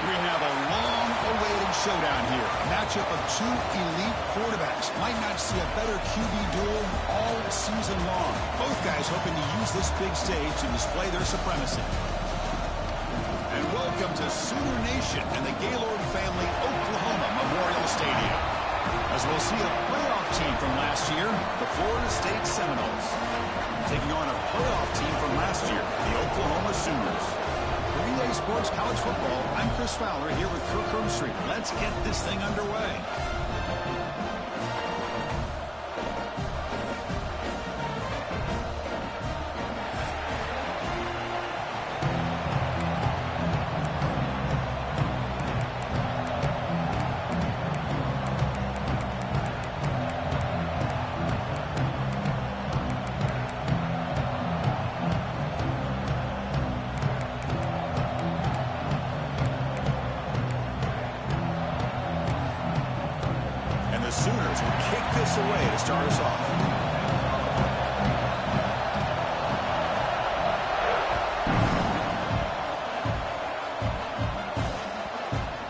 We have a long-awaited showdown here. A matchup of two elite quarterbacks. Might not see a better QB duel all season long. Both guys hoping to use this big stage to display their supremacy. And welcome to Sooner Nation and the Gaylord family Oklahoma Memorial Stadium. As we'll see a playoff team from last year, the Florida State Seminoles, taking on a playoff team from last year, the Oklahoma Sooners. For EA Sports College Football, I'm Chris Fowler here with Kirk Herbstreit. Let's get this thing underway. Sooners will kick this away to start us off.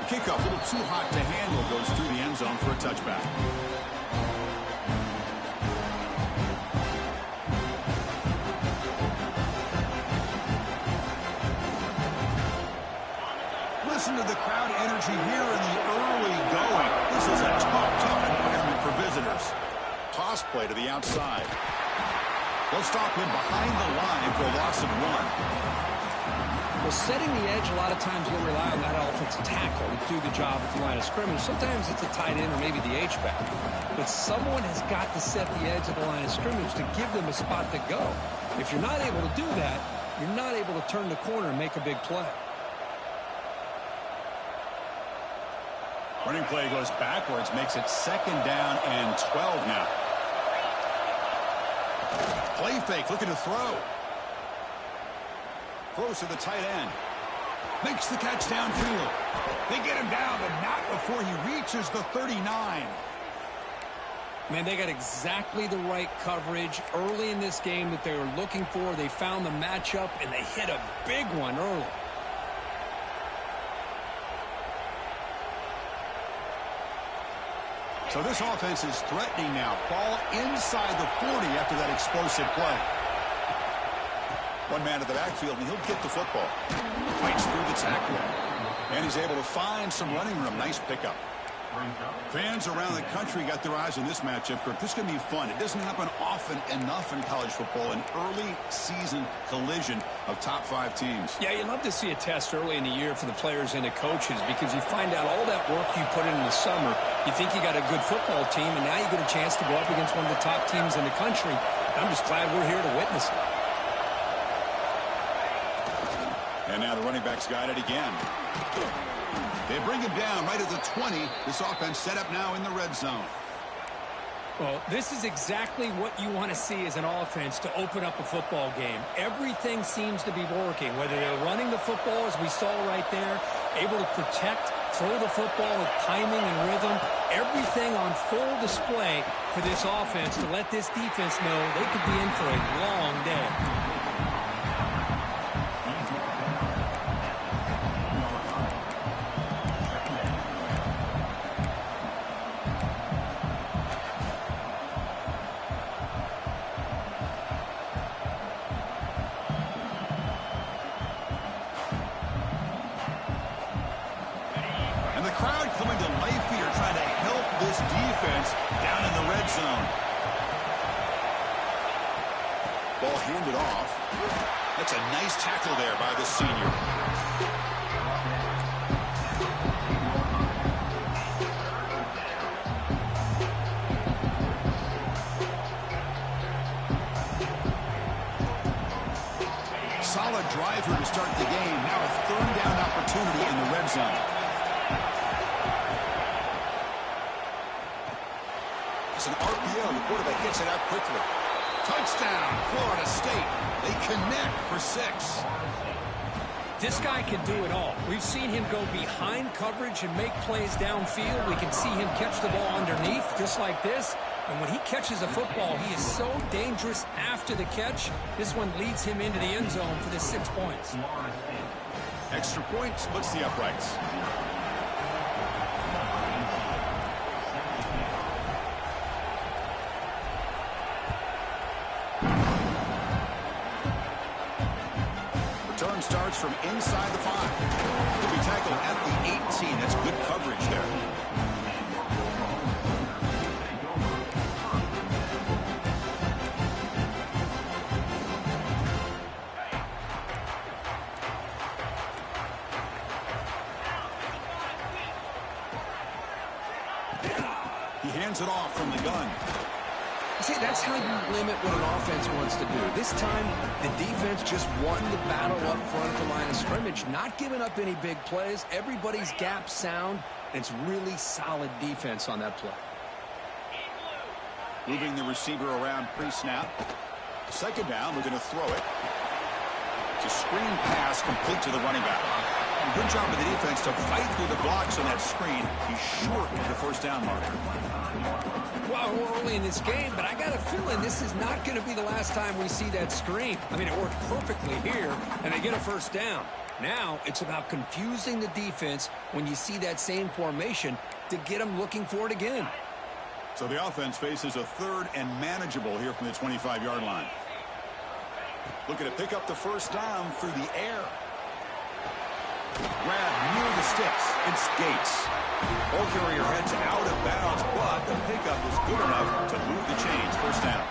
Kickoff, a little too hot to handle, goes through the end zone for a touchback. Listen to the crowd energy here in the early going. This is a tough environment for visitors. Toss play to the outside. They'll stop him behind the line for a loss of 1. Well, setting the edge, a lot of times you'll rely on that offensive tackle to do the job at the line of scrimmage. Sometimes it's a tight end or maybe the H-back. But someone has got to set the edge of the line of scrimmage to give them a spot to go. If you're not able to do that, you're not able to turn the corner and make a big play. Running play goes backwards, makes it 2nd down and 12 now. Play fake, looking to throw. Throws to the tight end. Makes the catch downfield. They get him down, but not before he reaches the 39. Man, they got exactly the right coverage early in this game that they were looking for. They found the matchup, and they hit a big one early. So this offense is threatening now. Ball inside the 40 after that explosive play. One man at the backfield, and he'll get the football. Fights through the tackle. And he's able to find some running room. Nice pickup. Fans around the country got their eyes on this matchup. This is going to be fun. It doesn't happen often enough in college football, an early season collision of top 5 teams. Yeah, you love to see a test early in the year for the players and the coaches because you find out all that work you put in the summer. You think you got a good football team, and now you get a chance to go up against one of the top teams in the country. I'm just glad we're here to witness it. And now the running back's got it again. They bring him down right at the 20. This offense set up now in the red zone. Well, this is exactly what you want to see as an offense to open up a football game. Everything seems to be working, whether they're running the football, as we saw right there, able to protect, throw the football with timing and rhythm, everything on full display for this offense to let this defense know they could be in for a long day. Ball handed off. That's a nice tackle there by the senior. Solid drive here to start the game. Now a third down opportunity in the red zone. It's an RPO. The quarterback gets it out quickly. Touchdown, Florida State. They connect for 6. This guy can do it all. We've seen him go behind coverage and make plays downfield. We can see him catch the ball underneath, just like this. And when he catches a football, he is so dangerous after the catch. This one leads him into the end zone for the 6 points. Extra point splits the uprights. Return starts from inside the 5. He'll be tackled at the 18. That's good coverage there. He hands it off from the gun. See, that's how you limit what an offense wants to do. This time, the defense just won the battle up front at the line of scrimmage, not giving up any big plays. Everybody's gap sound, and it's really solid defense on that play. Moving the receiver around pre-snap. Second down, we're going to throw it. It's a screen pass complete to the running back. Good job of the defense to fight through the blocks on that screen. He's short of the first down marker. Well, we're early in this game, but I got a feeling this is not going to be the last time we see that screen. I mean, it worked perfectly here, and they get a first down. Now it's about confusing the defense when you see that same formation to get them looking for it again. So the offense faces a third and manageable here from the 25-yard line. Looking to pick up the first down through the air. Grab near the sticks. It's Gates. Ball carrier heads out of bounds, but the pickup is good enough to move the chains. First down.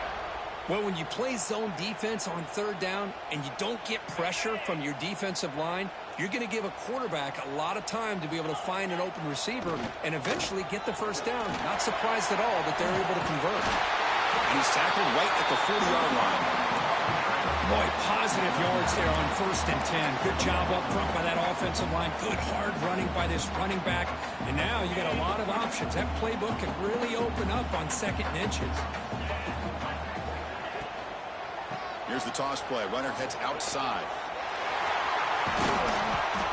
Well, when you play zone defense on third down and you don't get pressure from your defensive line, you're going to give a quarterback a lot of time to be able to find an open receiver and eventually get the first down. Not surprised at all that they're able to convert. And he's tackled right at the 40-yard line. Boy, positive yards there on 1st and 10. Good job up front by that offensive line. Good hard running by this running back. And now you got a lot of options. That playbook can really open up on 2nd and inches. Here's the toss play. Runner heads outside.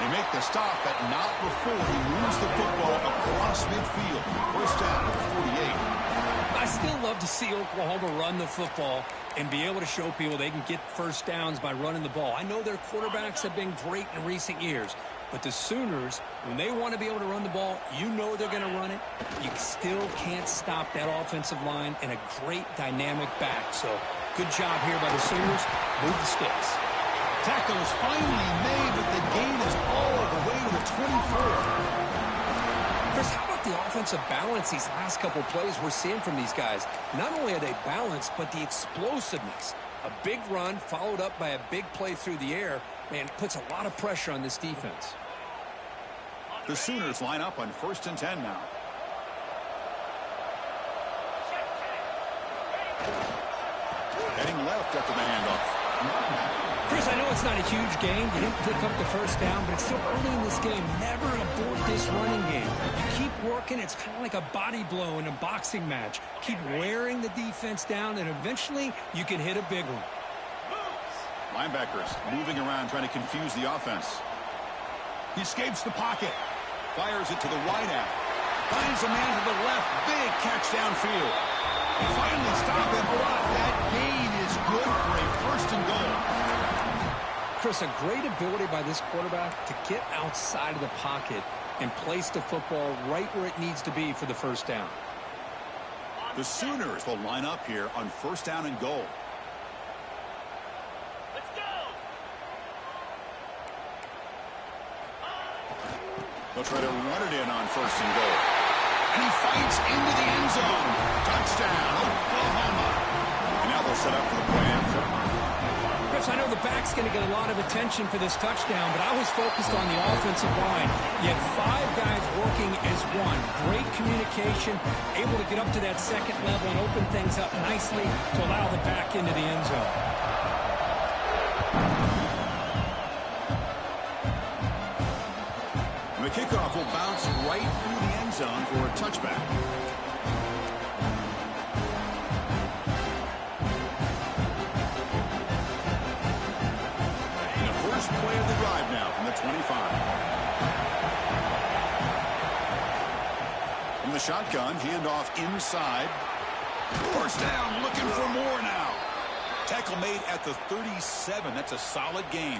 They make the stop, but not before he moves the football across midfield. First down at 48. I still love to see Oklahoma run the football and be able to show people they can get first downs by running the ball. I know their quarterbacks have been great in recent years, but the Sooners, when they want to be able to run the ball, you know they're going to run it. You still can't stop that offensive line and a great dynamic back. So good job here by the Sooners. Move the sticks. Tackle is finally made, but the gain is all the way to the 24. Chris, how about the offensive balance these last couple plays we're seeing from these guys? Not only are they balanced, but the explosiveness. A big run followed up by a big play through the air, man, puts a lot of pressure on this defense. The Sooners line up on 1st and 10 now. Heading left after the handoff. Chris, I know it's not a huge game. You didn't pick up the first down, but it's still early in this game. Never abort this running game. You keep working. It's kind of like a body blow in a boxing match. Keep wearing the defense down, and eventually you can hit a big one. Linebackers moving around, trying to confuse the offense. He escapes the pocket. Fires it to the wideout. Finds a man to the left. Big catch downfield. Finally stop him. That gain is good for a 1st and goal. Chris, a great ability by this quarterback to get outside of the pocket and place the football right where it needs to be for the first down. The Sooners will line up here on 1st down and goal. Let's go! They'll try to run it in on 1st and goal. And he fights into the end zone. Touchdown, Oklahoma. And now they'll set up for the play after. Chris, I know the back's going to get a lot of attention for this touchdown, but I was focused on the offensive line. You had 5 guys working as one. Great communication, able to get up to that second level and open things up nicely to allow the back into the end zone. The kickoff will bounce right through the end zone for a touchback. Play of the drive now from the 25. From the shotgun, handoff inside. First down, looking for more now. Tackle made at the 37. That's a solid game.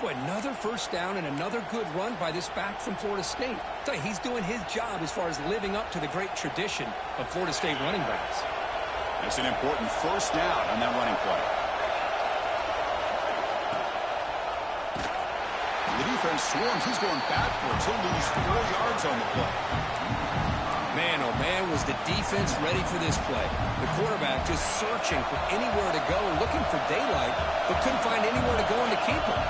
Boy, another first down and another good run by this back from Florida State. I tell you, he's doing his job as far as living up to the great tradition of Florida State running backs. That's an important first down on that running play. The defense swarms. He's going backwards. He'll lose 4 yards on the play. Man, oh man, was the defense ready for this play. The quarterback just searching for anywhere to go, looking for daylight, but couldn't find anywhere to go and to keep him.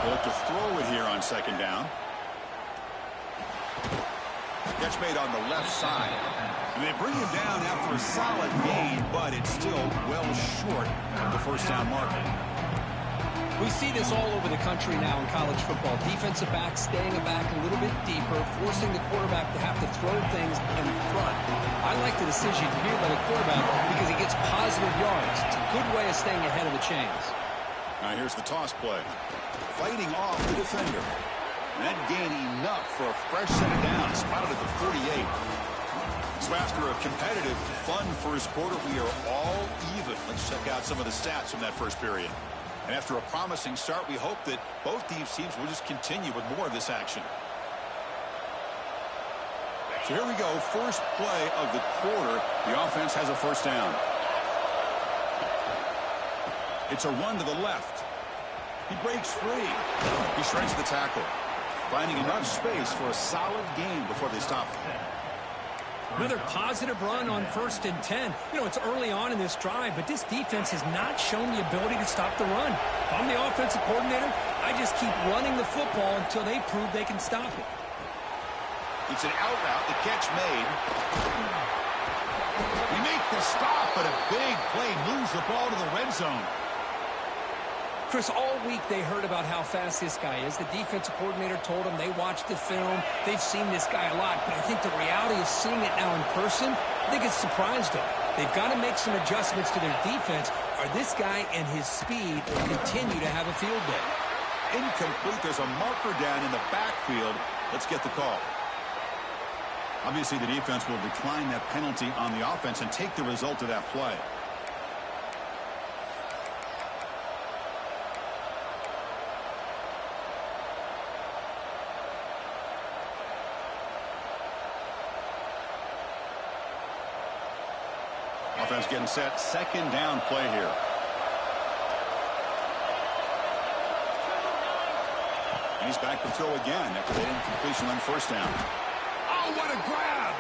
They'll look to throw it here on second down. Catch made on the left side. And they bring him down after a solid gain, but it's still well short of the first down marker. We see this all over the country now in college football. Defensive backs staying back a little bit deeper, forcing the quarterback to have to throw things in front. I like the decision here by the quarterback because he gets positive yards. It's a good way of staying ahead of the chains. Now here's the toss play. Fighting off the defender. And that gained enough for a fresh set of downs. Spotted at the 48. So after a competitive, fun first quarter, we are all even. Let's check out some of the stats from that first period. And after a promising start, we hope that both these teams will just continue with more of this action. So here we go. First play of the quarter. The offense has a first down. It's a run to the left. He breaks free. He shreds the tackle, finding enough space for a solid gain before they stop him. Another positive run on 1st and 10. You know, it's early on in this drive, but this defense has not shown the ability to stop the run. If I'm the offensive coordinator, I just keep running the football until they prove they can stop it. It's an out route. The catch made. We make the stop, but a big play moves the ball to the red zone. Chris, all week they heard about how fast this guy is. The defensive coordinator told them they watched the film. They've seen this guy a lot, but I think the reality of seeing it now in person, I think it's surprised them. They've got to make some adjustments to their defense, or this guy and his speed will continue to have a field day. Incomplete. There's a marker down in the backfield. Let's get the call. Obviously, the defense will decline that penalty on the offense and take the result of that play. Offense getting set. Second down play here. And he's back to throw again after the incompletion on first down. Oh, what a grab!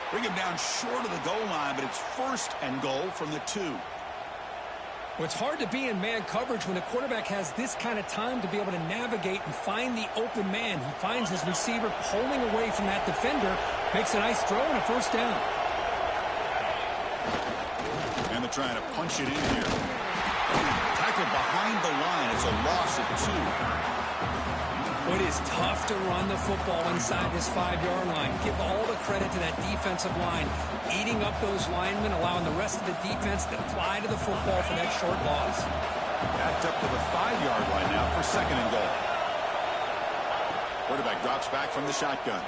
Bring him down short of the goal line, but it's 1st and goal from the 2. Well, it's hard to be in man coverage when the quarterback has this kind of time to be able to navigate and find the open man. He finds his receiver pulling away from that defender, makes a nice throw and a first down. And they're trying to punch it in here. Tackled behind the line. It's a loss of 2. It is tough to run the football inside this 5-yard line. Give all the credit to that defensive line, eating up those linemen, allowing the rest of the defense to fly to the football for that short loss. Backed up to the 5-yard line now for 2nd and goal. Quarterback drops back from the shotgun.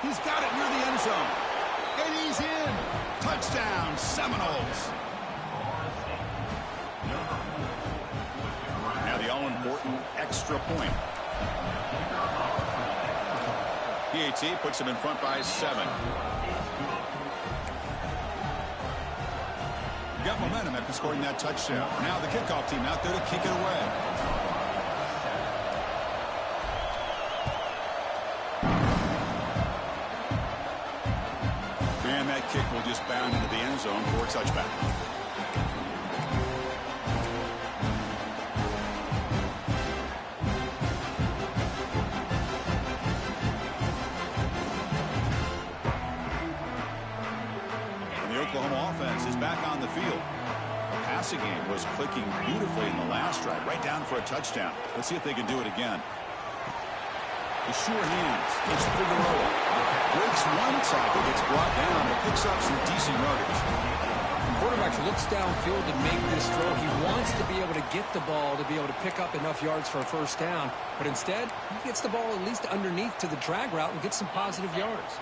He's got it near the end zone. And he's in. Touchdown, Seminoles. Now the all-important extra point. PAT puts him in front by 7. Got momentum after scoring that touchdown. Now the kickoff team out there to kick it away. And that kick will just bound into the end zone for a touchback. back on the field. The passing game was clicking beautifully in the last drive, right down for a touchdown. Let's see if they can do it again. The sure hands. It's Figueroa. Breaks one tackle, gets brought down, and picks up some decent yardage. The quarterback looks downfield to make this throw. He wants to be able to get the ball to be able to pick up enough yards for a first down. But instead, he gets the ball at least underneath to the drag route and gets some positive yards.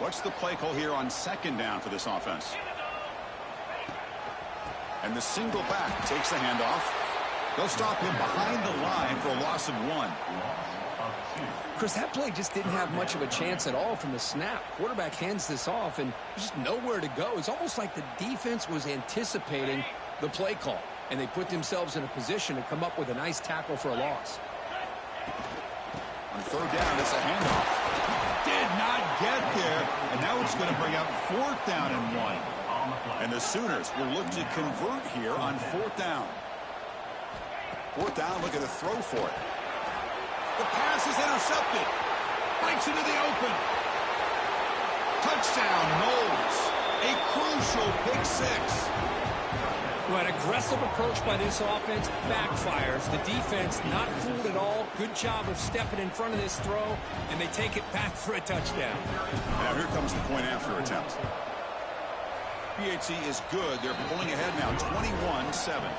What's the play call here on second down for this offense? And the single back takes the handoff. They'll stop him behind the line for a loss of 1. Chris, that play just didn't have much of a chance at all from the snap. Quarterback hands this off, and there's just nowhere to go. It's almost like the defense was anticipating the play call, and they put themselves in a position to come up with a nice tackle for a loss. On third down, it's a handoff. Did not get there, and now it's going to bring up fourth down and 1. And the Sooners will look to convert here on fourth down. Fourth down, look at the throw for it. The pass is intercepted. Breaks into the open. Touchdown, Knowles. A crucial pick 6. Well, an aggressive approach by this offense backfires. The defense not fooled at all. Good job of stepping in front of this throw, and they take it back for a touchdown. Now here comes the point after attempt. PHC is good. They're pulling ahead now, 21-7.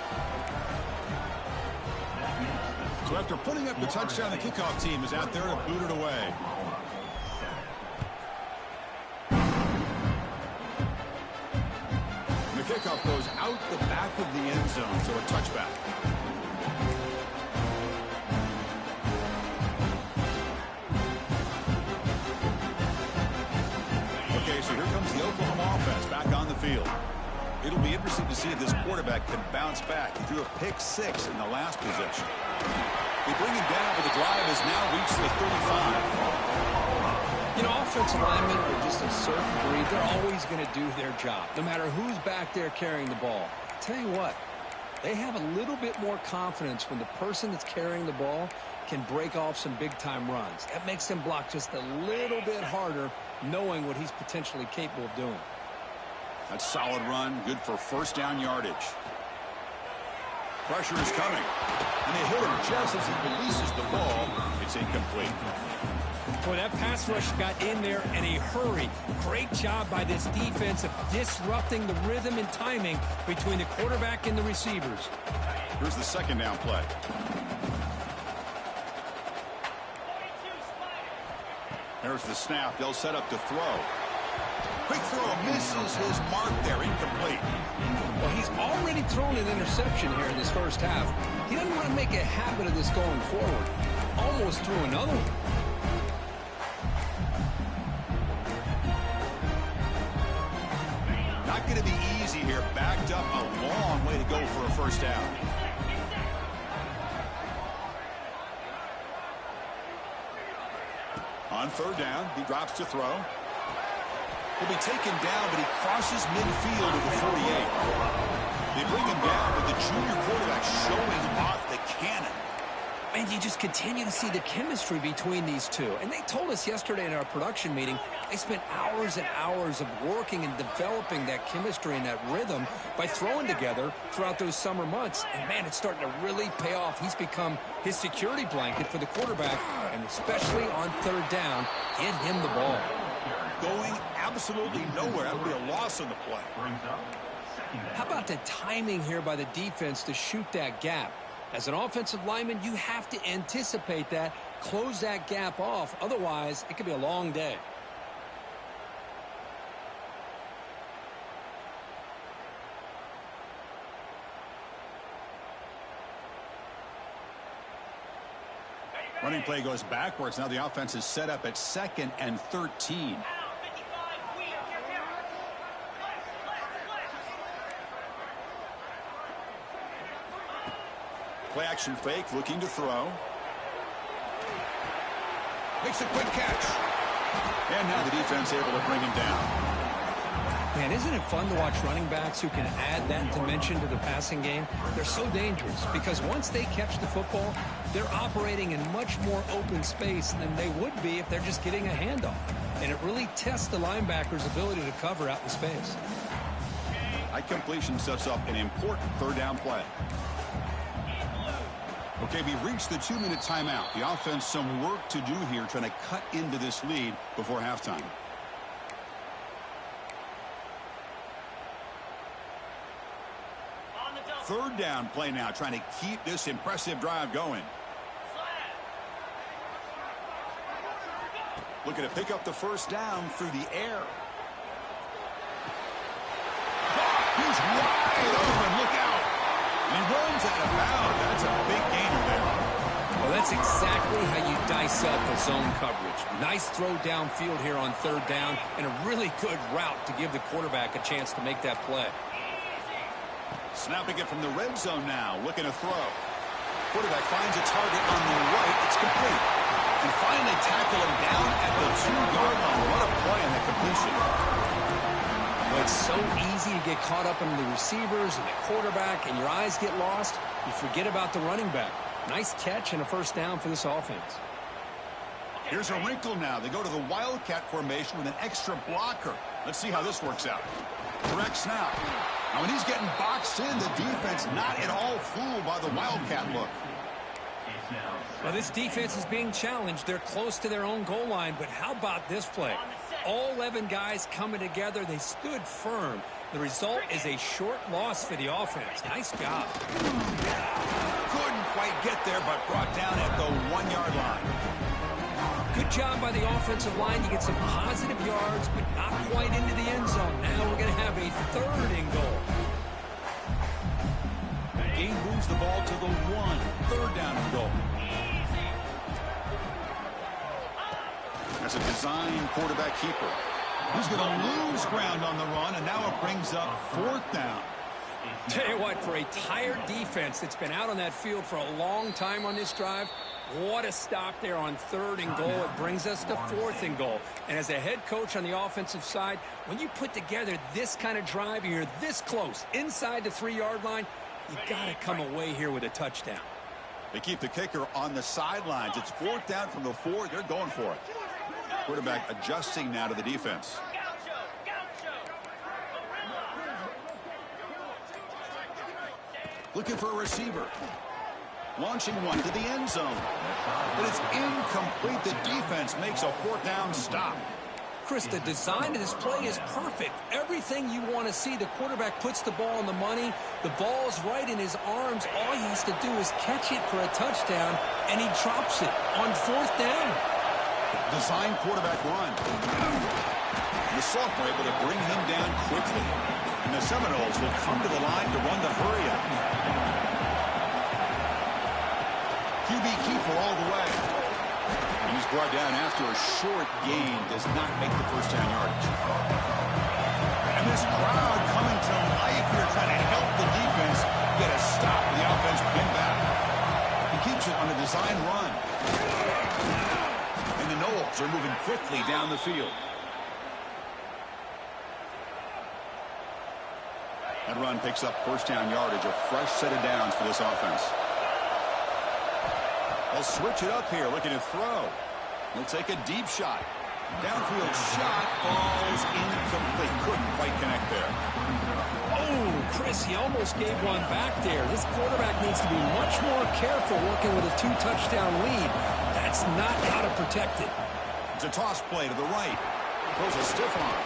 So after putting up the touchdown, the kickoff team is out there to boot it away. And the kickoff goes out the back of the end zone, so a touchback. Okay, so here comes the Oklahoma offense back on the field. It'll be interesting to see if this quarterback can bounce back. He threw a pick 6 in the last possession. They bring him down, but the drive has now reached the 35. You know, offensive linemen are just a certain breed. They're always going to do their job, no matter who's back there carrying the ball. I tell you what, they have a little bit more confidence when the person that's carrying the ball can break off some big-time runs. That makes them block just a little bit harder, knowing what he's potentially capable of doing. That's a solid run, good for first down yardage. Pressure is coming, and they hit him just as he releases the ball. It's incomplete. Boy, that pass rush got in there in a hurry. Great job by this defense of disrupting the rhythm and timing between the quarterback and the receivers. Here's the second down play. There's the snap. They'll set up to throw. Quick throw, misses his mark there, incomplete. Well, he's already thrown an interception here in this first half. He doesn't want to make a habit of this going forward. Almost threw another one. Not going to be easy here. Backed up a long way to go for a first down. On third down, he drops to throw. He'll be taken down, but he crosses midfield to the 48. They bring him down, but the junior quarterback showing off the cannon. And you just continue to see the chemistry between these two. And they told us yesterday in our production meeting, they spent hours and hours of working and developing that chemistry and that rhythm by throwing together throughout those summer months. And, man, it's starting to really pay off. He's become his security blanket for the quarterback, and especially on third down, get him the ball. Going absolutely nowhere. That would be a loss on the play. How about the timing here by the defense to shoot that gap? As an offensive lineman, you have to anticipate that, close that gap off. Otherwise, it could be a long day. Running play goes backwards. Now the offense is set up at 2nd and 13. Play action fake, looking to throw. Makes a quick catch. And now the defense able to bring him down. Man, isn't it fun to watch running backs who can add that dimension to the passing game? They're so dangerous because once they catch the football, they're operating in much more open space than they would be if they're just getting a handoff. And it really tests the linebacker's ability to cover out in space. That completion sets up an important third down play. Okay, we've reached the 2-minute timeout. The offense some work to do here, trying to cut into this lead before halftime. Third down play now, trying to keep this impressive drive going. Looking to pick up the first down through the air. He's wide open. Look out. And he runs out of bounds. That's a big gainer there. Well, that's exactly how you dice up a zone coverage. Nice throw downfield here on third down, and a really good route to give the quarterback a chance to make that play. Snapping it from the red zone now, looking to throw. Quarterback finds a target on the right. It's complete. And finally tackle him down at the 2-yard line. What a play on that completion. Well, it's so easy to get caught up in the receivers and the quarterback, and your eyes get lost. You forget about the running back. Nice catch and a first down for this offense. Here's a wrinkle now. They go to the Wildcat formation with an extra blocker. Let's see how this works out. Direct snap. Now, when he's getting boxed in, the defense not at all fooled by the Wildcat look. Well, this defense is being challenged. They're close to their own goal line, but how about this play? All 11 guys coming together. They stood firm. The result is a short loss for the offense. Nice job. Couldn't quite get there, but brought down at the 1-yard line. Good job by the offensive line. You get some positive yards, but not quite into the end zone. Now we're going to have a third and goal. Gain moves the ball to the 1. Third down and goal. That's a design quarterback keeper. He's going to lose ground on the run, and now it brings up fourth down. Tell you what, for a tired defense that's been out on that field for a long time on this drive, what a stop there on third and goal. It brings us to fourth and goal. And as a head coach on the offensive side, when you put together this kind of drive, you're this close, inside the 3-yard line, you got to come away here with a touchdown. They keep the kicker on the sidelines. It's fourth down from the 4. They're going for it. Quarterback adjusting now to the defense. Looking for a receiver. Launching one to the end zone. But it's incomplete. The defense makes a fourth down stop. Chris, the design of this play is perfect. Everything you want to see. The quarterback puts the ball on the money. The ball's right in his arms. All he has to do is catch it for a touchdown, and he drops it on fourth down. Design quarterback run. The sophomore able to bring him down quickly. And the Seminoles will come to the line to run the hurry-up. QB keeper all the way. And he's brought down after a short gain. Does not make the first down yardage. And this crowd coming to life here, trying to help the defense get a stop. The offense pinned back. He keeps it on a design run. And the Noles are moving quickly down the field. That run picks up first down yardage, a fresh set of downs for this offense. They'll switch it up here, looking to throw. He'll take a deep shot. Downfield shot falls incomplete. Couldn't quite connect there. Oh, Chris, he almost gave one back there. This quarterback needs to be much more careful working with a 2-touchdown lead. That's not how to protect it. It's a toss play to the right. Throws a stiff arm.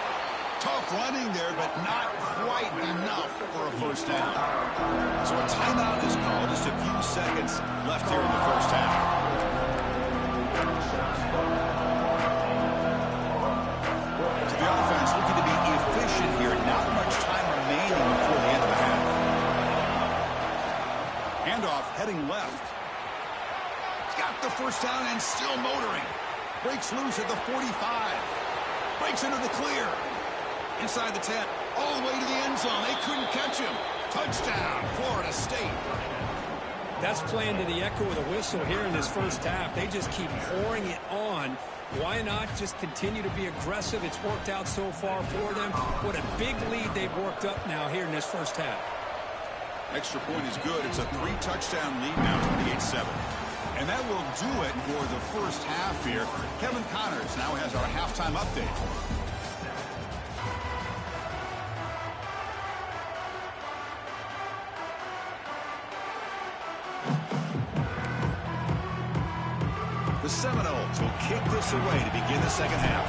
Tough running there, but not quite enough for a first down. So a timeout is called. Just a few seconds left here in the first half. So the offense looking to be efficient here. Not much time remaining before the end of the half. Handoff heading left. He's got the first down and still motoring. Breaks loose at the 45. Breaks into the clear. Inside the 10, all the way to the end zone. They couldn't catch him. Touchdown, Florida State. That's playing to the echo of the whistle here in this first half. They just keep pouring it on. Why not just continue to be aggressive? It's worked out so far for them. What a big lead they've worked up now here in this first half. Extra point is good. It's a 3-touchdown lead now, 28-7. And that will do it for the first half here. Kevin Connors now has our halftime update. points away to begin the second half.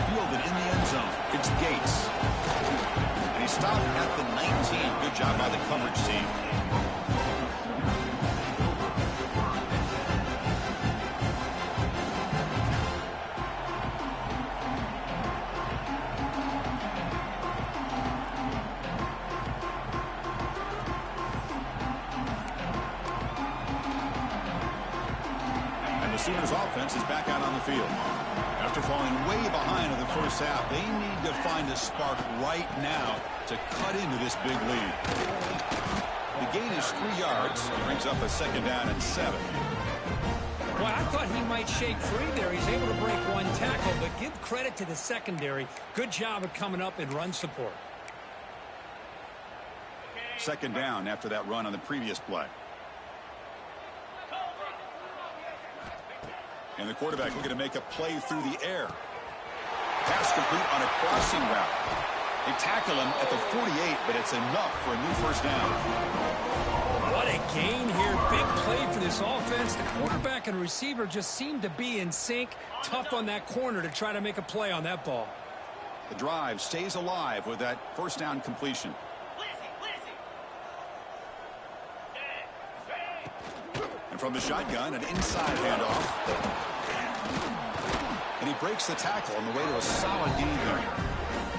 Fielded in the end zone. It's Gates. And he stopped at the 19. Good job by the coverage team. Sooners offense is back out on the field. After falling way behind in the first half, they need to find a spark right now to cut into this big lead. The gain is 3 yards. It brings up a second down and 7. Well, I thought he might shake free there. He's able to break one tackle, but give credit to the secondary. Good job of coming up in run support. Second down after that run on the previous play. And the quarterback looking to make a play through the air. Pass complete on a crossing route. They tackle him at the 48, but it's enough for a new first down. What a gain here. Big play for this offense. The quarterback and receiver just seem to be in sync. Tough on that corner to try to make a play on that ball. The drive stays alive with that first down completion. And from the shotgun, an inside handoff. And he breaks the tackle on the way to a solid gain there.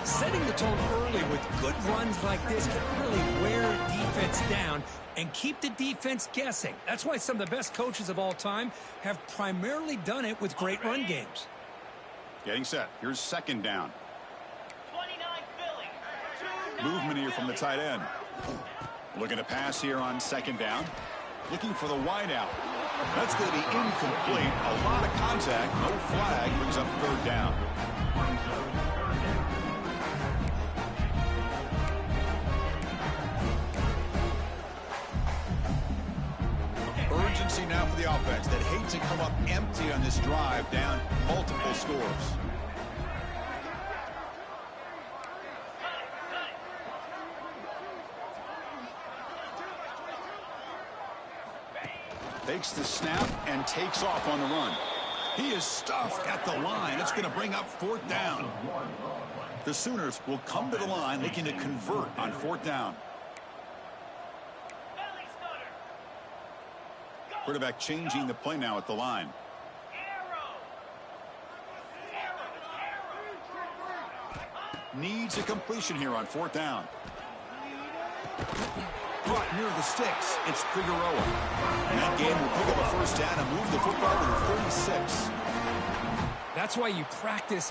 Setting the tone early with good runs like this can really wear defense down and keep the defense guessing. That's why some of the best coaches of all time have primarily done it with great run games. Getting set. Here's second down. Movement here from the tight end. Looking to pass here on second down. Looking for the wide out. That's going to be incomplete. A lot of contact. No flag. Brings up third down. Urgency now for the offense that hate to come up empty on this drive, down multiple scores. Takes the snap and takes off on the run. He is stuffed at the line. It's going to bring up fourth down. The Sooners will come to the line looking to convert on fourth down. Quarterback changing the play now at the line. Needs a completion here on fourth down. Caught near the sticks. It's Figueroa. And that game will pick up a first down and move the football to the 36. That's why you practice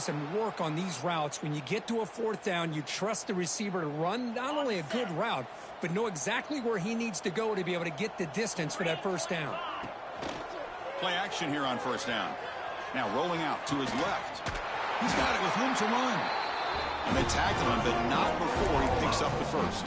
and work on these routes. When you get to a fourth down, you trust the receiver to run not only a good route, but know exactly where he needs to go to be able to get the distance for that first down. Play action here on first down. Now rolling out to his left. He's got it with room to run. And they tackle him, but not before he picks up the first.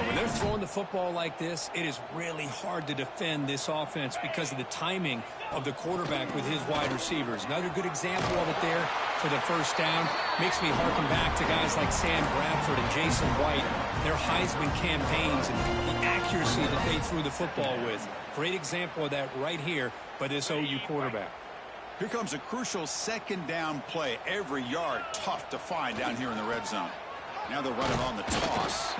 When they're throwing the football like this, it is really hard to defend this offense because of the timing of the quarterback with his wide receivers. Another good example of it there for the first down. Makes me harken back to guys like Sam Bradford and Jason White, their Heisman campaigns and the accuracy that they threw the football with. Great example of that right here by this OU quarterback. Here comes a crucial second down play. Every yard tough to find down here in the red zone. Now they're running on the toss.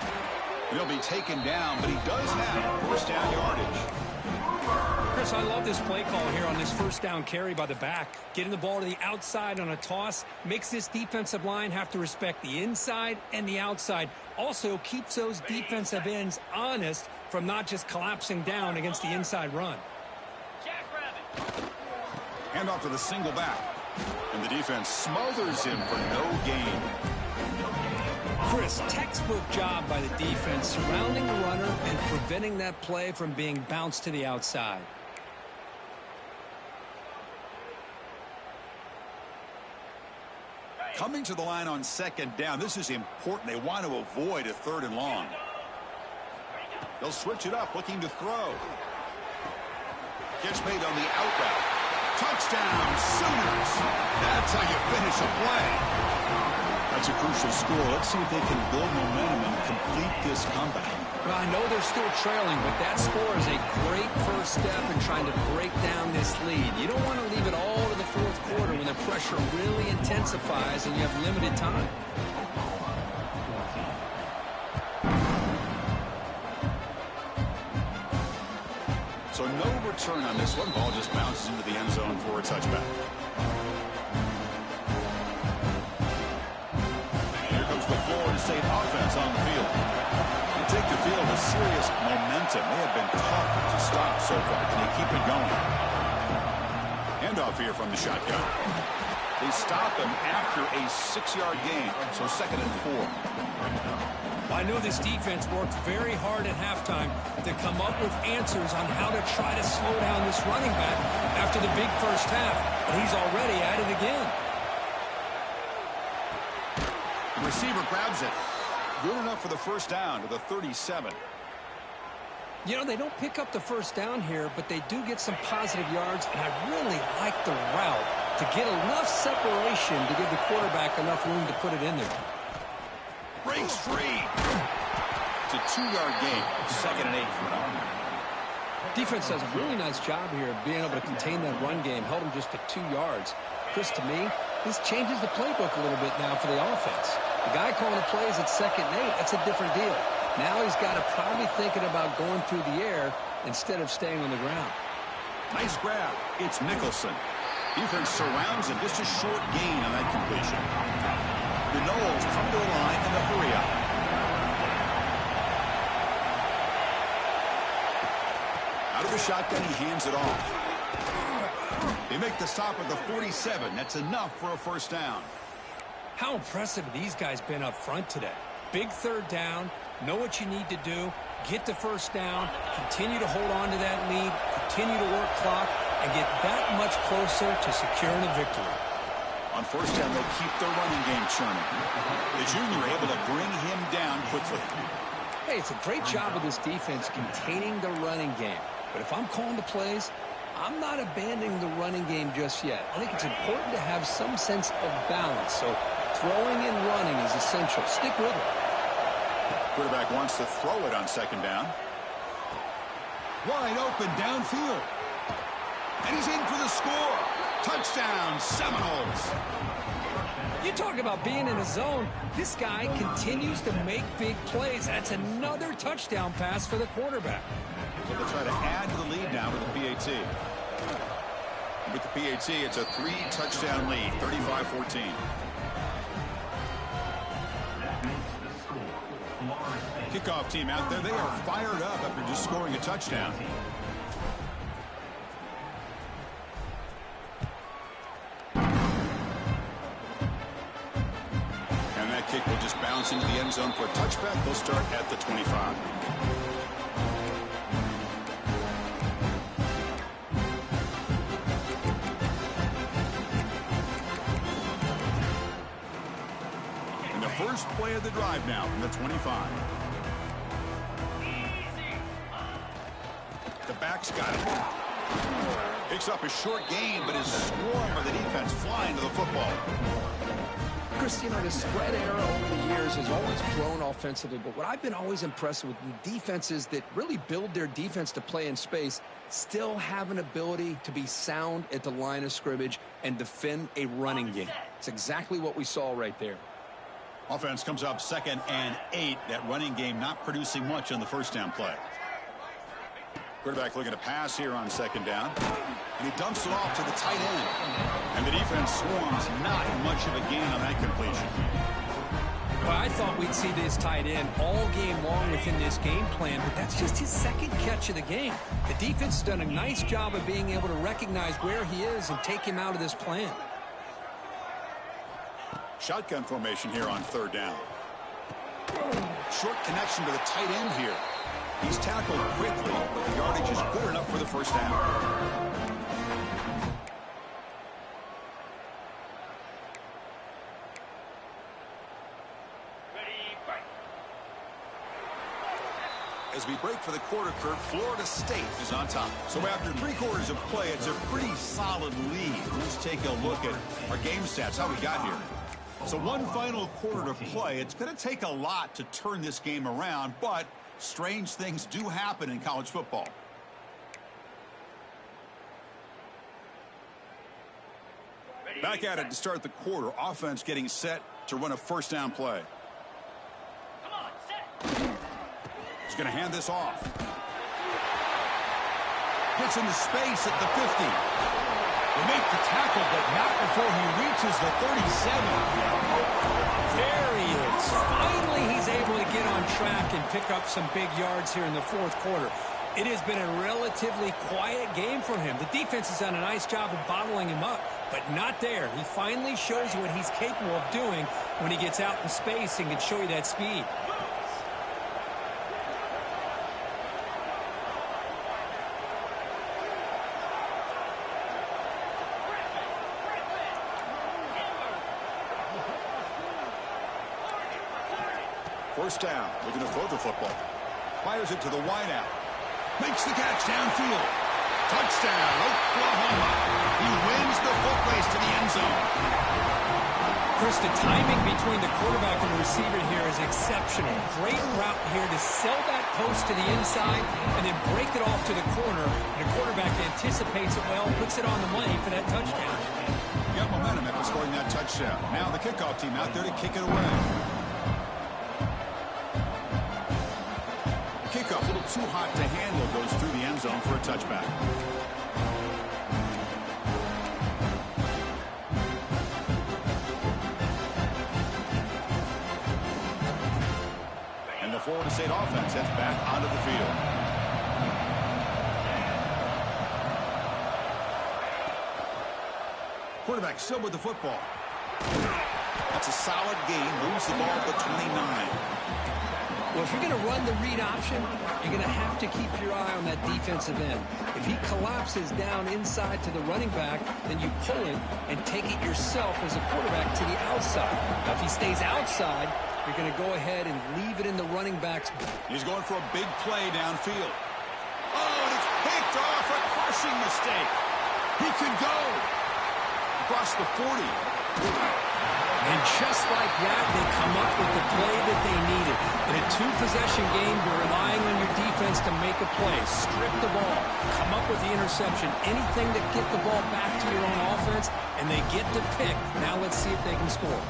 He'll be taken down, but he does have first down yardage. Chris, I love this play call here on this first down carry by the back. Getting the ball to the outside on a toss makes this defensive line have to respect the inside and the outside. Also keeps those defensive ends honest from not just collapsing down against the inside run. Hand off to the single back. And the defense smothers him for no gain. Chris, textbook job by the defense surrounding the runner and preventing that play from being bounced to the outside. Coming to the line on second down, this is important. They want to avoid a third and long. They'll switch it up, looking to throw. Catch made on the out route. Touchdown, Sooners. That's how you finish a play. That's a crucial score. Let's see if they can build momentum and complete this comeback. Well, I know they're still trailing, but that score is a great first step in trying to break down this lead. You don't want to leave it all to the fourth quarter when the pressure really intensifies and you have limited time. So no return on this one. Ball just bounces into the end zone for a touchback. Here comes the Florida State offense on the field. They take the field with serious momentum. They have been tough to stop so far. Can they keep it going? Handoff here from the shotgun. They stop him after a 6-yard gain. So 2nd and 4. I know this defense worked very hard at halftime to come up with answers on how to try to slow down this running back after the big first half. And he's already at it again. The receiver grabs it. Good enough for the first down to the 37. You know, they don't pick up the first down here, but they do get some positive yards, and I really like the route to get enough separation to give the quarterback enough room to put it in there. Breaks free. It's a 2-yard gain. 2nd and 8 for an arm. Defense does a really nice job here of being able to contain that run game. Held him just to 2 yards. Chris, to me, this changes the playbook a little bit now for the offense. The guy calling the plays at 2nd and 8, that's a different deal. Now he's got to probably thinking about going through the air instead of staying on the ground. Nice grab. It's Nicholson. Defense surrounds him. Just a short gain on that completion. The Knowles come to the line in a hurry up. Out of the shotgun, he hands it off. They make the stop at the 47. That's enough for a first down. How impressive have these guys been up front today? Big third down, know what you need to do, get the first down, continue to hold on to that lead, continue to work clock, and get that much closer to securing a victory. On first down, they'll keep their running game churning. The junior able to bring him down quickly. Hey, it's a great job of this defense containing the running game. But if I'm calling the plays, I'm not abandoning the running game just yet. I think it's important to have some sense of balance. So throwing and running is essential. Stick with it. Quarterback wants to throw it on 2nd down. Wide open downfield. And he's in for the score. Touchdown, Seminoles. You talk about being in a zone. This guy continues to make big plays. That's another touchdown pass for the quarterback. So they'll try to add to the lead now with the PAT. With the PAT, it's a 3-touchdown lead, 35-14. Kickoff team out there. They are fired up after just scoring a touchdown. And that kick will just bounce into the end zone for a touchback. They'll start at the 25. First play of the drive now from the 25. The back's got it. Picks up a short gain, but is swarmed by the defense flying to the football. Chris, you know, the spread era over the years has always grown offensively, but what I've been always impressed with the defenses that really build their defense to play in space still have an ability to be sound at the line of scrimmage and defend a running game. It's exactly what we saw right there. Offense comes up 2nd and 8. That running game not producing much on the first down play. Quarterback looking to pass here on 2nd down. And he dumps it off to the tight end. And the defense swarms not much of a gain on that completion. Well, I thought we'd see this tight end all game long within this game plan, but that's just his 2nd catch of the game. The defense has done a nice job of being able to recognize where he is and take him out of this plan. Shotgun formation here on 3rd down. Short connection to the tight end here. He's tackled quickly, but the yardage is good enough for the first down. As we break for the quarter, Kurt, Florida State is on top. So after 3 quarters of play, it's a pretty solid lead. Let's take a look at our game stats, how we got here. So one final quarter to play. It's going to take a lot to turn this game around, but strange things do happen in college football. Back at it to start the quarter. Offense getting set to run a first down play. He's going to hand this off. Gets into space at the 50. They make the tackle, but not before he reaches the 37. There he is. Finally, he's able to get on track and pick up some big yards here in the fourth quarter. It has been a relatively quiet game for him. The defense has done a nice job of bottling him up, but not there. He finally shows you what he's capable of doing when he gets out in space and can show you that speed. First down, looking to throw the football. Fires it to the wideout. Makes the catch downfield. Touchdown, Oklahoma. He wins the foot race to the end zone. Chris, the timing between the quarterback and the receiver here is exceptional. Great route here to sell that post to the inside and then break it off to the corner. And the quarterback anticipates it well, puts it on the money for that touchdown. Got momentum after scoring that touchdown. Now the kickoff team out there to kick it away. Kickoff a little too hot to handle, goes through the end zone for a touchback. And the Florida State offense heads back onto the field. Quarterback still with the football. That's a solid gain. Moves the ball to 29. Well, if you're going to run the read option, you're going to have to keep your eye on that defensive end. If he collapses down inside to the running back, then you pull it and take it yourself as a quarterback to the outside. Now, if he stays outside, you're going to go ahead and leave it in the running back's. He's going for a big play downfield. Oh, and it's picked off. A crushing mistake. He could go across the 40. And just like that, they come up with the play that they needed. In a two-possession game, you're relying on your defense to make a play, strip the ball, come up with the interception, anything to get the ball back to your own offense, and they get to pick. Now let's see if they can score.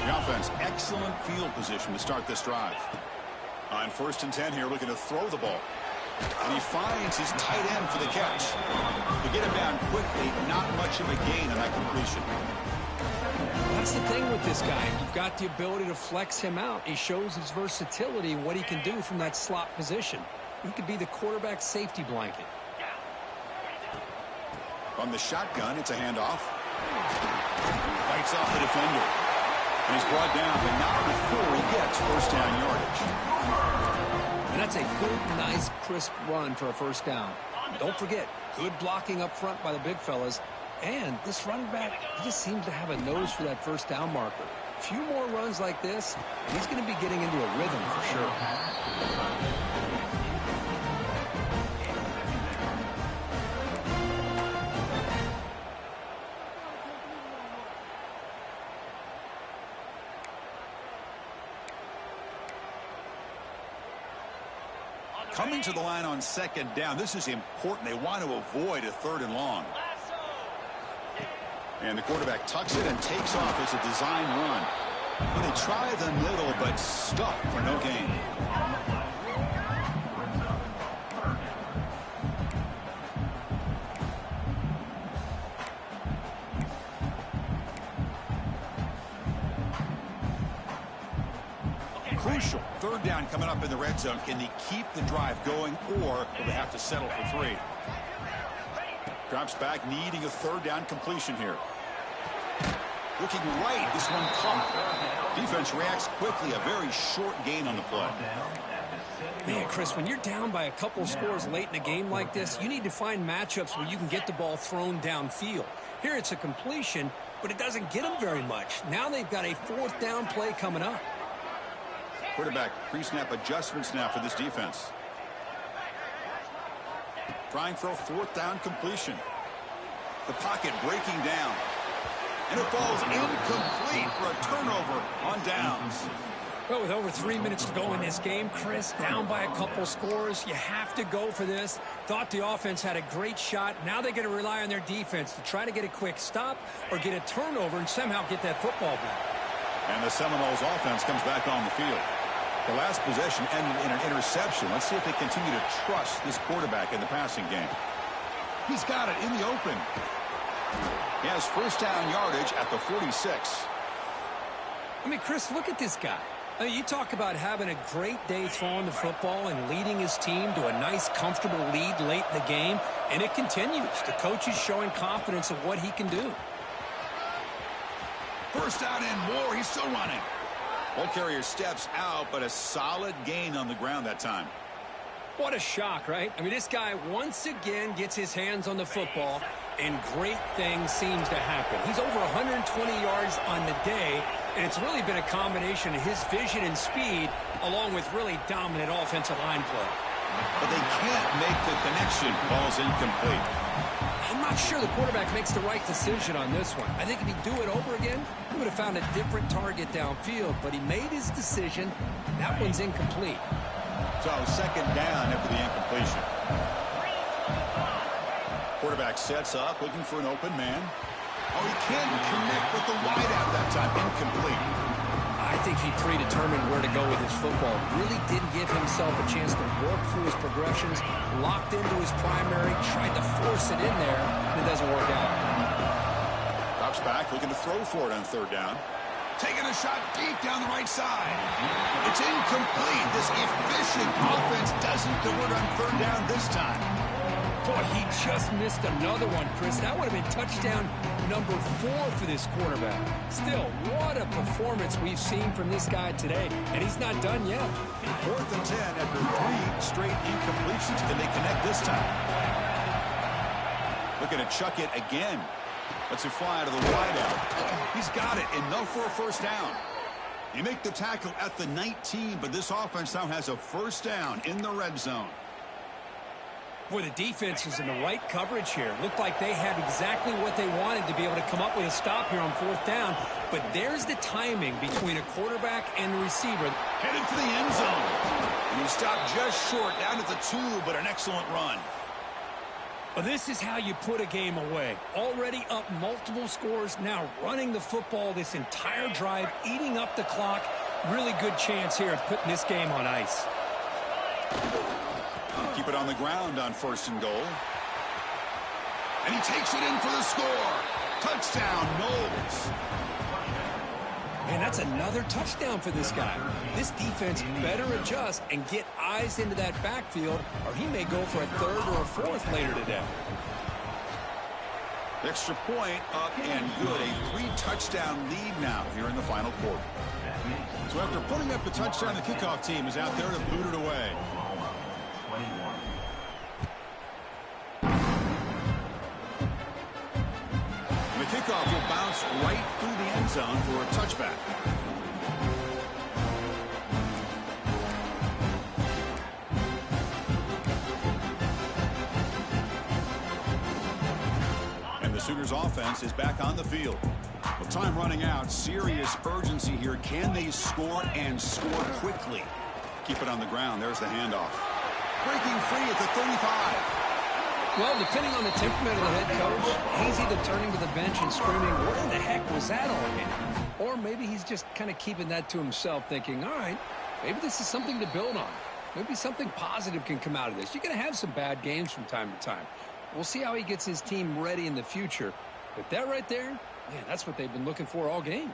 The offense, excellent field position to start this drive. On 1st and 10 here, looking to throw the ball. And he finds his tight end for the catch. To get him down quickly, not much of a gain on that completion. That's the thing with this guy. You've got the ability to flex him out. He shows his versatility and what he can do from that slot position. He could be the quarterback's safety blanket. On the shotgun, it's a handoff. Fights off the defender. And he's brought down, but not before he gets first down yardage. And that's a good, nice, crisp run for a first down. Don't forget, good blocking up front by the big fellas. And this running back, he just seems to have a nose for that first down marker. A few more runs like this, and he's going to be getting into a rhythm for sure. Coming to the line on 2nd down, this is important. They want to avoid a 3rd and long. And the quarterback tucks it and takes off as a design run. Well, they try the middle, but stuff for no gain. Crucial. 3rd down coming up in the red zone. Can they keep the drive going, or will they have to settle for 3? Drops back, needing a 3rd down completion here. Looking right, this one caught. Defense reacts quickly, a very short gain on the play. Man, Chris, when you're down by a couple scores late in a game like this, you need to find matchups where you can get the ball thrown downfield. Here it's a completion, but it doesn't get them very much. Now they've got a 4th down play coming up. Quarterback pre-snap adjustments now for this defense. Trying for a 4th down completion. The pocket breaking down. And it falls incomplete for a turnover on downs. Well, with over 3 minutes to go in this game, Chris, down by a couple scores, you have to go for this. Thought the offense had a great shot. Now they're going to rely on their defense to try to get a quick stop or get a turnover and somehow get that football back. And the Seminoles offense comes back on the field. The last possession ended in an interception. Let's see if they continue to trust this quarterback in the passing game. He's got it in the open. He has first down yardage at the 46. I mean, Chris, look at this guy. I mean, you talk about having a great day throwing the football and leading his team to a nice, comfortable lead late in the game, and it continues. The coach is showing confidence of what he can do. First down and more. He's still running. Ball carrier steps out, but a solid gain on the ground that time. What a shock, right? I mean, this guy once again gets his hands on the football, and great things seems to happen. He's over 120 yards on the day, and it's really been a combination of his vision and speed along with really dominant offensive line play. But they can't make the connection. Ball's incomplete. I'm not sure the quarterback makes the right decision on this one. I think if he'd do it over again, he would have found a different target downfield, but he made his decision. That one's incomplete. So second down after the incompletion. Quarterback sets up, looking for an open man. Oh, he can't connect with the wideout that time. Incomplete. I think he predetermined where to go with his football. Really didn't give himself a chance to work through his progressions. Locked into his primary, tried to force it in there, and it doesn't work out. Drops back, looking to throw for it on third down. Taking a shot deep down the right side. It's incomplete. This efficient offense doesn't convert on third down this time. Boy, he just missed another one, Chris. That would have been touchdown number 4 for this quarterback. Still, what a performance we've seen from this guy today, and he's not done yet. 4th and 10 after 3 straight incompletions. Can they connect this time? Looking to chuck it again. Lets it fly out of the wideout. He's got it. Enough for a first down. You make the tackle at the 19, but this offense now has a first down in the red zone. Boy, the defense was in the right coverage here. Looked like they had exactly what they wanted to be able to come up with a stop here on fourth down. But there's the timing between a quarterback and the receiver. Headed for the end zone. And he stopped just short down at the 2, but an excellent run. Well, this is how you put a game away. Already up multiple scores, now running the football this entire drive, eating up the clock. Really good chance here of putting this game on ice. Keep it on the ground on first and goal. And he takes it in for the score. Touchdown, Knowles. Man, that's another touchdown for this guy. This defense better adjust and get eyes into that backfield, or he may go for a third or a fourth later today. Extra point up and good. A 3-touchdown lead now here in the final quarter. So after putting up the touchdown, the kickoff team is out there to boot it away. The kickoff will bounce right through the end zone for a touchback. And the Sooners offense is back on the field. With time running out, serious urgency here. Can they score and score quickly? Keep it on the ground. There's the handoff. Breaking free at the 35. Well, depending on the temperament of the head coach, he's either turning to the bench and screaming, where in the heck was that all again? Or maybe he's just kind of keeping that to himself, thinking, all right, maybe this is something to build on. Maybe something positive can come out of this. You're going to have some bad games from time to time. We'll see how he gets his team ready in the future. But that right there, man, that's what they've been looking for all game.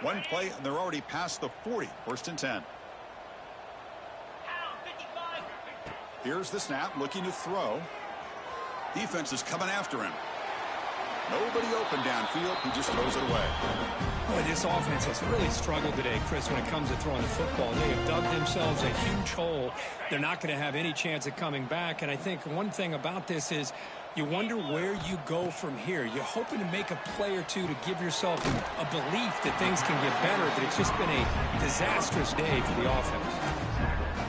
One play, and they're already past the 40. First and 10. Here's the snap, looking to throw. Defense is coming after him. Nobody open downfield. He just throws it away. Boy, this offense has really struggled today, Chris, when it comes to throwing the football. They have dug themselves a huge hole. They're not going to have any chance of coming back. And I think one thing about this is you wonder where you go from here. You're hoping to make a play or two to give yourself a belief that things can get better, but it's just been a disastrous day for the offense.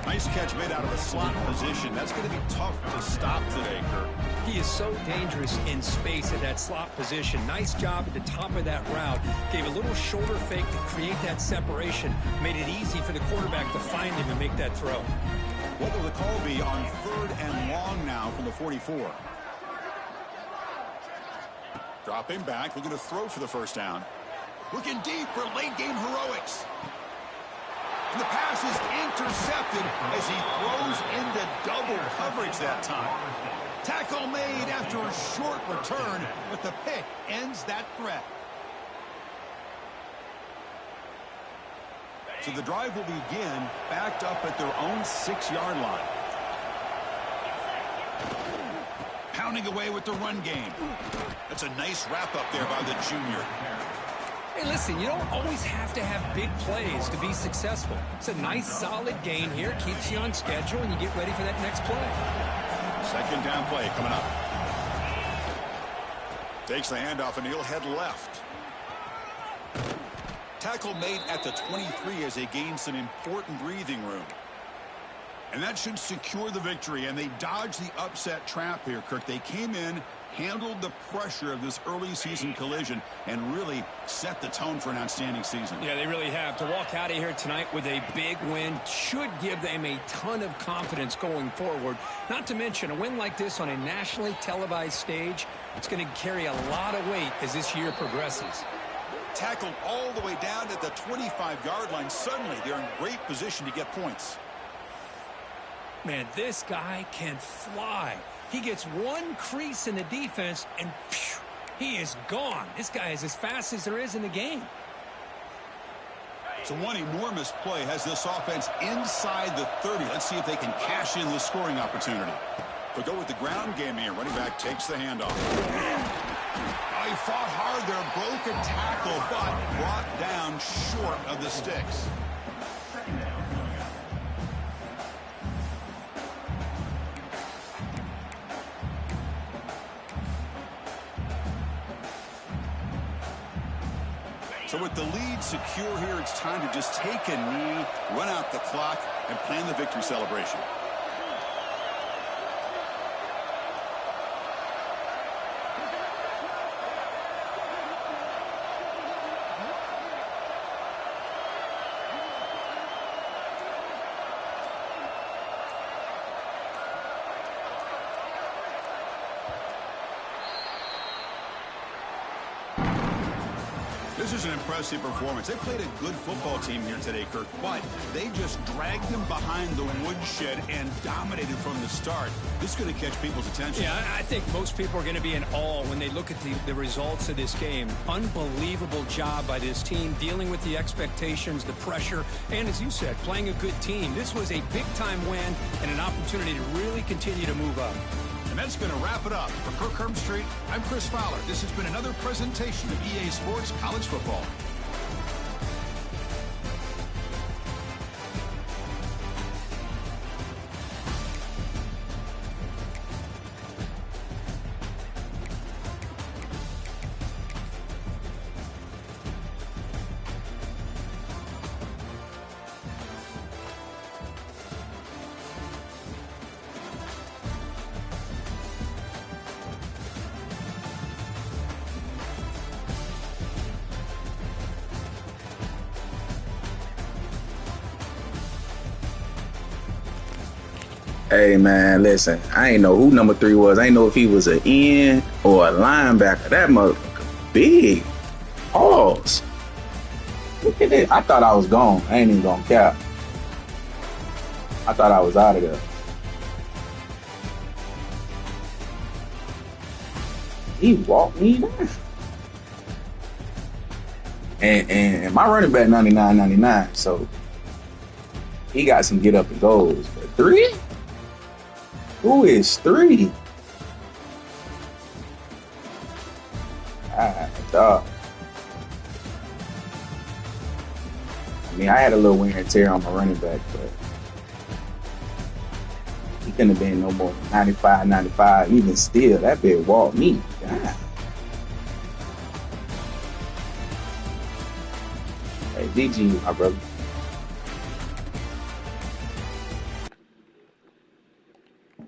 Nice catch made out of a slot position. That's going to be tough to stop today, Kirk. He is so dangerous in space at that slot position. Nice job at the top of that route. Gave a little shoulder fake to create that separation. Made it easy for the quarterback to find him and make that throw. What will the call be on 3rd and long now from the 44? Dropping back, looking to throw for the first down. Looking deep for late-game heroics. And the pass is intercepted as he throws into double coverage that time. Tackle made after a short return, but the pick ends that threat. So the drive will begin backed up at their own 6-yard line. Pounding away with the run game. That's a nice wrap-up there by the junior. Hey, listen, you don't always have to have big plays to be successful. It's a nice, solid gain here. Keeps you on schedule, and you get ready for that next play. Second down play coming up. Takes the handoff, and he'll head left. Tackle made at the 23 as they gain some important breathing room. And that should secure the victory, and they dodged the upset trap here, Kirk. They came in, handled the pressure of this early season collision, and really set the tone for an outstanding season. Yeah, they really have. To walk out of here tonight with a big win should give them a ton of confidence going forward. Not to mention, a win like this on a nationally televised stage, it's going to carry a lot of weight as this year progresses. Tackled all the way down at the 25-yard line. Suddenly, they're in great position to get points. Man, this guy can fly. He gets one crease in the defense, and phew, he is gone. This guy is as fast as there is in the game. So one enormous play has this offense inside the 30. Let's see if they can cash in the scoring opportunity. They'll go with the ground game here. Running back takes the handoff. He fought hard there, broke a tackle, but brought down short of the sticks. So with the lead secure here, it's time to just take a knee, run out the clock, and plan the victory celebration. This is an impressive performance. They played a good football team here today, Kirk, but they just dragged them behind the woodshed and dominated from the start. This is going to catch people's attention. Yeah, I think most people are going to be in awe when they look at the results of this game. Unbelievable job by this team, dealing with the expectations, the pressure, and as you said, playing a good team. This was a big-time win and an opportunity to really continue to move up. And that's going to wrap it up. For Kirk Herbstreit, I'm Chris Fowler. This has been another presentation of EA Sports College Football. Hey, man, listen, I ain't know who number 3 was. I ain't know if he was an end or a linebacker. That motherfucker big. Pause. Look at it. I thought I was gone. I ain't even gonna cap. I thought I was out of there. He walked me down. And my running back 99.99, so he got some get up and goes. But 3? Who is 3? Dog. I mean, I had a little wear and tear on my running back, but he couldn't have been no more than 95, 95. Even still, that bit walked me. God. Hey, DG, my brother.